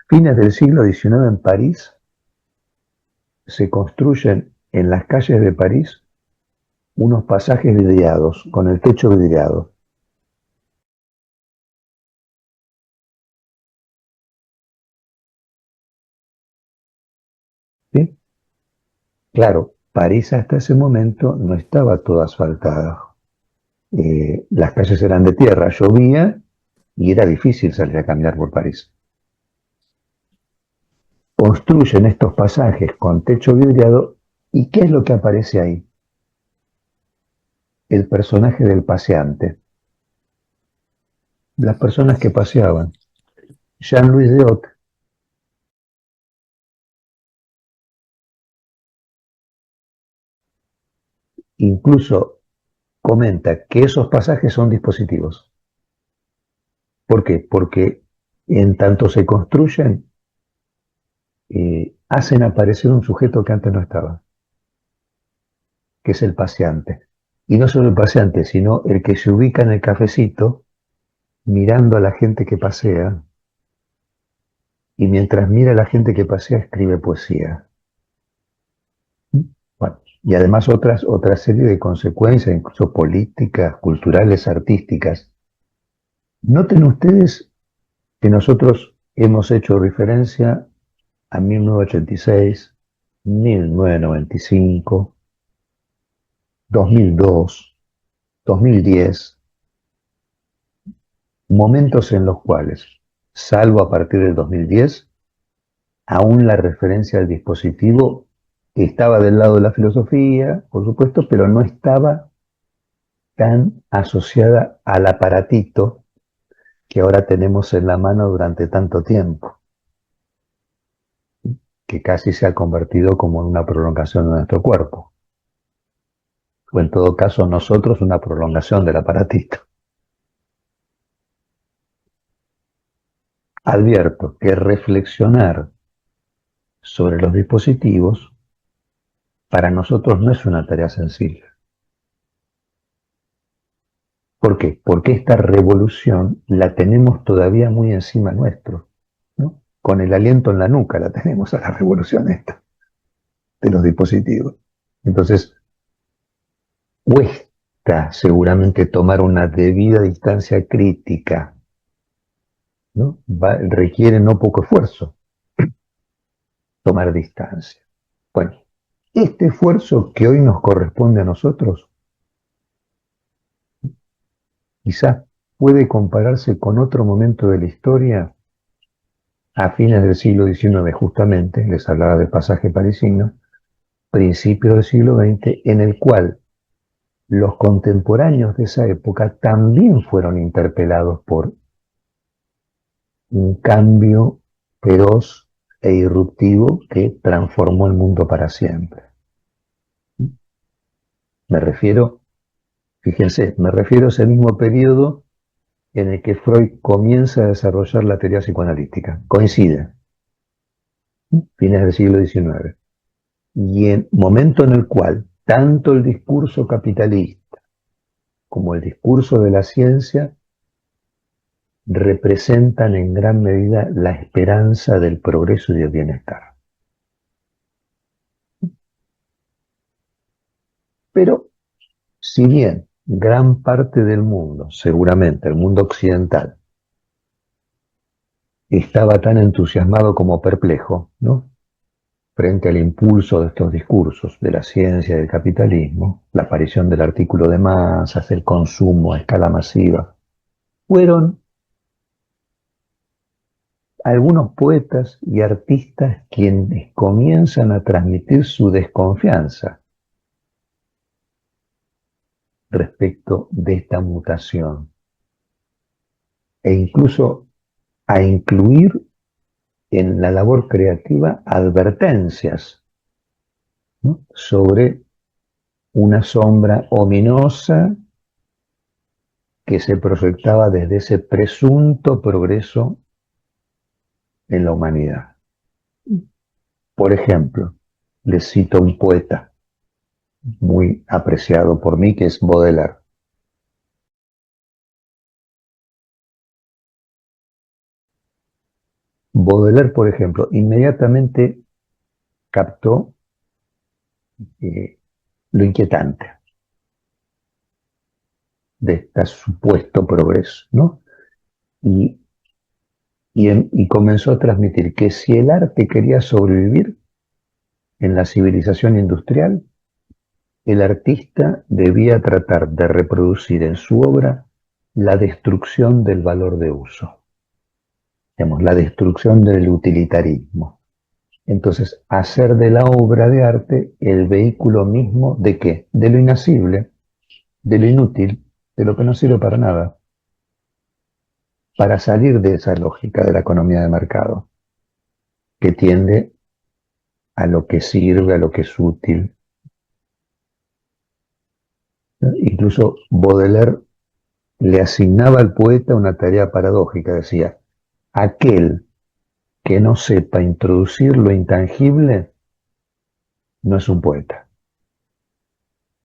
Fines del siglo XIX en París se construyen en las calles de París unos pasajes vidriados, con el techo vidriado. ¿Sí? Claro, París hasta ese momento no estaba toda asfaltada. Las calles eran de tierra, llovía y era difícil salir a caminar por París. Construyen estos pasajes con techo vidriado y ¿qué es lo que aparece ahí? El personaje del paseante, las personas que paseaban. Jean-Louis Deot incluso comenta que esos pasajes son dispositivos. ¿Por qué? Porque en tanto se construyen, hacen aparecer un sujeto que antes no estaba, que es el paseante. Y no solo el paseante, sino el que se ubica en el cafecito mirando a la gente que pasea y mientras mira a la gente que pasea escribe poesía. Bueno, y además otra serie de consecuencias, incluso políticas, culturales, artísticas. Noten ustedes que nosotros hemos hecho referencia a 1986, 1995, 2002, 2010, momentos en los cuales, salvo a partir del 2010, aún la referencia al dispositivo estaba del lado de la filosofía, por supuesto, pero no estaba tan asociada al aparatito que ahora tenemos en la mano durante tanto tiempo, que casi se ha convertido como en una prolongación de nuestro cuerpo, o en todo caso nosotros una prolongación del aparatito. Advierto que reflexionar sobre los dispositivos para nosotros no es una tarea sencilla. ¿Por qué? Porque esta revolución la tenemos todavía muy encima nuestro, ¿no? Con el aliento en la nuca la tenemos a la revolución esta de los dispositivos. Entonces, cuesta seguramente tomar una debida distancia crítica, ¿no? Requiere no poco esfuerzo tomar distancia. Bueno, este esfuerzo que hoy nos corresponde a nosotros, quizás puede compararse con otro momento de la historia a fines del siglo XIX, justamente, les hablaba del pasaje parisino, principios del siglo XX, en el cual los contemporáneos de esa época también fueron interpelados por un cambio feroz e irruptivo que transformó el mundo para siempre. Me refiero, fíjense, me refiero a ese mismo periodo en el que Freud comienza a desarrollar la teoría psicoanalítica. Coincide, fines del siglo XIX. Y en momento en el cual tanto el discurso capitalista como el discurso de la ciencia representan en gran medida la esperanza del progreso y del bienestar. Pero si bien gran parte del mundo, seguramente el mundo occidental, estaba tan entusiasmado como perplejo, ¿no? Frente al impulso de estos discursos de la ciencia y del capitalismo, la aparición del artículo de masas, el consumo a escala masiva, fueron algunos poetas y artistas quienes comienzan a transmitir su desconfianza respecto de esta mutación e incluso a incluir en la labor creativa advertencias, ¿no? Sobre una sombra ominosa que se proyectaba desde ese presunto progreso en la humanidad. Por ejemplo, les cito un poeta muy apreciado por mí que es Baudelaire. Baudelaire, por ejemplo, inmediatamente captó lo inquietante de este supuesto progreso, ¿no? Y, y comenzó a transmitir que si el arte quería sobrevivir en la civilización industrial, el artista debía tratar de reproducir en su obra la destrucción del valor de uso, digamos, la destrucción del utilitarismo. Entonces, hacer de la obra de arte el vehículo mismo de qué? De lo inasible, de lo inútil, de lo que no sirve para nada, para salir de esa lógica de la economía de mercado, que tiende a lo que sirve, a lo que es útil. Incluso Baudelaire le asignaba al poeta una tarea paradójica, decía, aquel que no sepa introducir lo intangible no es un poeta.